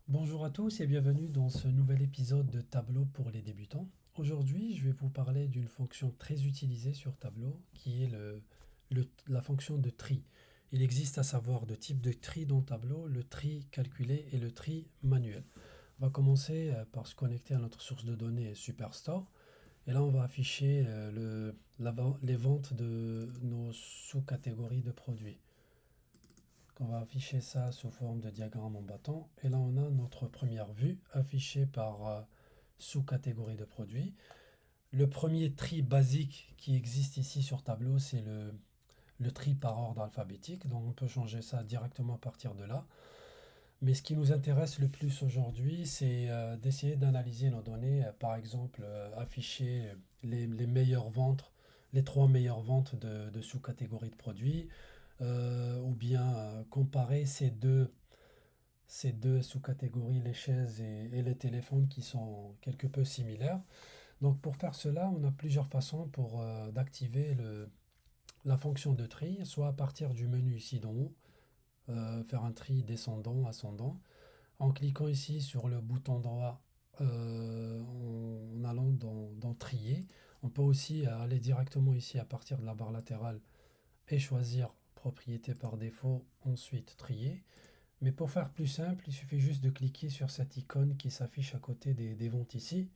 Bonjour à tous et bienvenue dans ce nouvel épisode de Tableau pour les débutants. Aujourd'hui, je vais vous parler d'une fonction très utilisée sur Tableau qui est la fonction de tri. Il existe à savoir deux types de tri dans Tableau, le tri calculé et le tri manuel. On va commencer par se connecter à notre source de données Superstore. Et là, on va afficher les ventes de nos sous-catégories de produits. On va afficher ça sous forme de diagramme en bâton. Et là, on a notre première vue affichée par sous-catégorie de produits. Le premier tri basique qui existe ici sur tableau, c'est le tri par ordre alphabétique. Donc, on peut changer ça directement à partir de là. Mais ce qui nous intéresse le plus aujourd'hui, c'est d'essayer d'analyser nos données. Par exemple, afficher les meilleures ventes, les trois meilleures ventes de sous-catégories de produits, ou bien comparer ces deux sous-catégories, les chaises et les téléphones qui sont quelque peu similaires. Donc pour faire cela, on a plusieurs façons pour d'activer la fonction de tri, soit à partir du menu ici d'en haut, faire un tri descendant, ascendant, en cliquant ici sur le bouton droit en allant dans trier. On peut aussi aller directement ici à partir de la barre latérale et choisir propriété par défaut, ensuite trier. Mais pour faire plus simple, il suffit juste de cliquer sur cette icône qui s'affiche à côté des ventes ici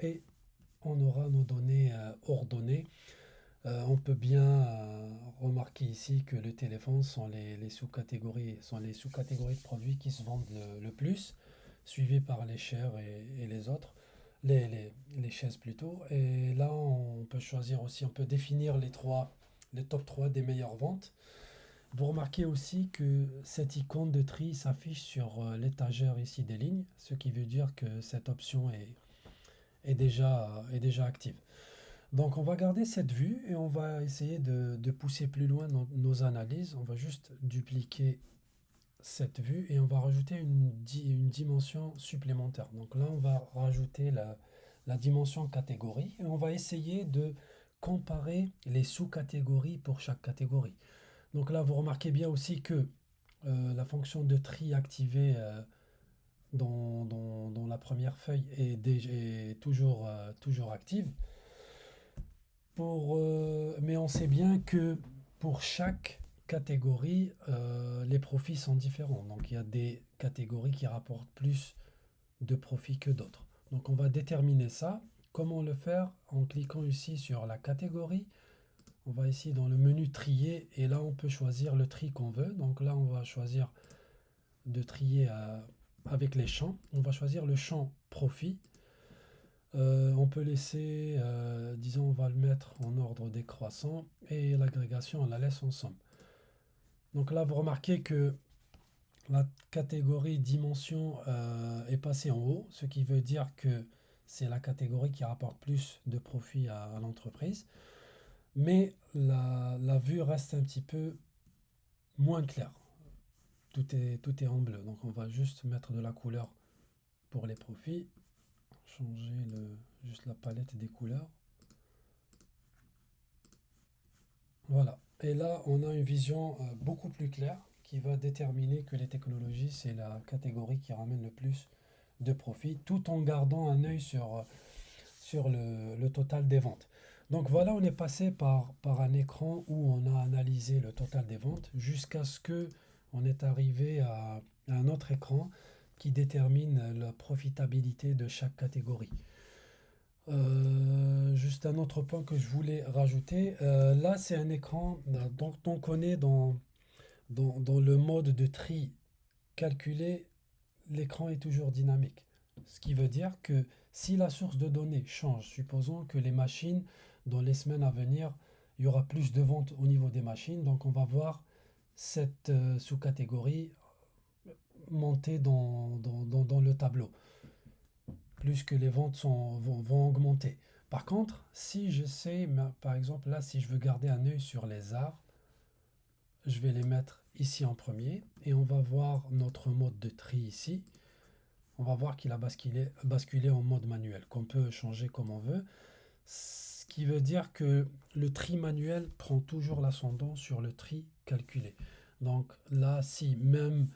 et on aura nos données ordonnées. On peut bien remarquer ici que les téléphones sont les sous-catégories, de produits qui se vendent le plus, suivis par les chairs et les autres, les chaises plutôt. Et là, on peut choisir aussi, on peut définir les top 3 des meilleures ventes. Vous remarquez aussi que cette icône de tri s'affiche sur l'étagère ici des lignes, ce qui veut dire que cette option est déjà active. Donc on va garder cette vue et on va essayer de pousser plus loin nos analyses. On va juste dupliquer cette vue et on va rajouter une dimension supplémentaire. Donc là on va rajouter la dimension catégorie et on va essayer de comparer les sous-catégories pour chaque catégorie. Donc là vous remarquez bien aussi que la fonction de tri activée dans la première feuille est toujours active. Mais on sait bien que pour chaque catégorie, les profits sont différents. Donc il y a des catégories qui rapportent plus de profits que d'autres. Donc on va déterminer ça. Comment le faire? En cliquant ici sur la catégorie. On va ici dans le menu trier et là on peut choisir le tri qu'on veut. Donc là on va choisir de trier avec les champs. On va choisir le champ profit. On peut laisser, disons, on va le mettre en ordre décroissant et l'agrégation, on la laisse en somme. Donc là, vous remarquez que la catégorie dimension est passée en haut, ce qui veut dire que c'est la catégorie qui rapporte plus de profit à l'entreprise. Mais la vue reste un petit peu moins claire. Tout est en bleu. Donc on va juste mettre de la couleur pour les profits. Changer juste la palette des couleurs. Voilà. Et là, on a une vision beaucoup plus claire qui va déterminer que les technologies, c'est la catégorie qui ramène le plus de profit, tout en gardant un œil sur le total des ventes. Donc voilà, on est passé par un écran où on a analysé le total des ventes jusqu'à ce que on est arrivé à un autre écran qui détermine la profitabilité de chaque catégorie. Juste un autre point que je voulais rajouter. Là, c'est un écran dont on connaît dans le mode de tri calculé, l'écran est toujours dynamique. Ce qui veut dire que si la source de données change, supposons que les machines, dans les semaines à venir, il y aura plus de ventes au niveau des machines, donc on va voir cette sous-catégorie monter dans le tableau plus que les ventes vont augmenter. Par contre, si je sais, par exemple là, si je veux garder un œil sur les arts, je vais les mettre ici en premier et on va voir notre mode de tri ici. On va voir qu'il a basculé en mode manuel, qu'on peut changer comme on veut. Ce qui veut dire que le tri manuel prend toujours l'ascendant sur le tri calculé. Donc là, si même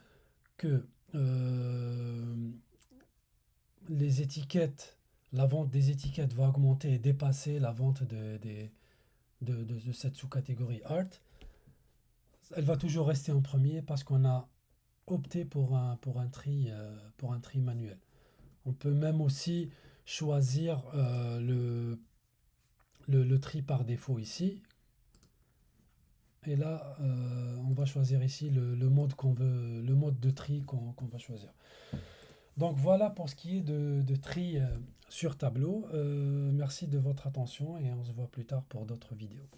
que euh, les étiquettes, la vente des étiquettes va augmenter et dépasser la vente de cette sous-catégorie art, elle va toujours rester en premier parce qu'on a opté pour un tri manuel. On peut même aussi choisir le tri par défaut ici. Et là, on va choisir ici le mode qu'on veut, le mode de tri qu'on va choisir. Donc voilà pour ce qui est de tri sur tableau. Merci de votre attention et on se voit plus tard pour d'autres vidéos.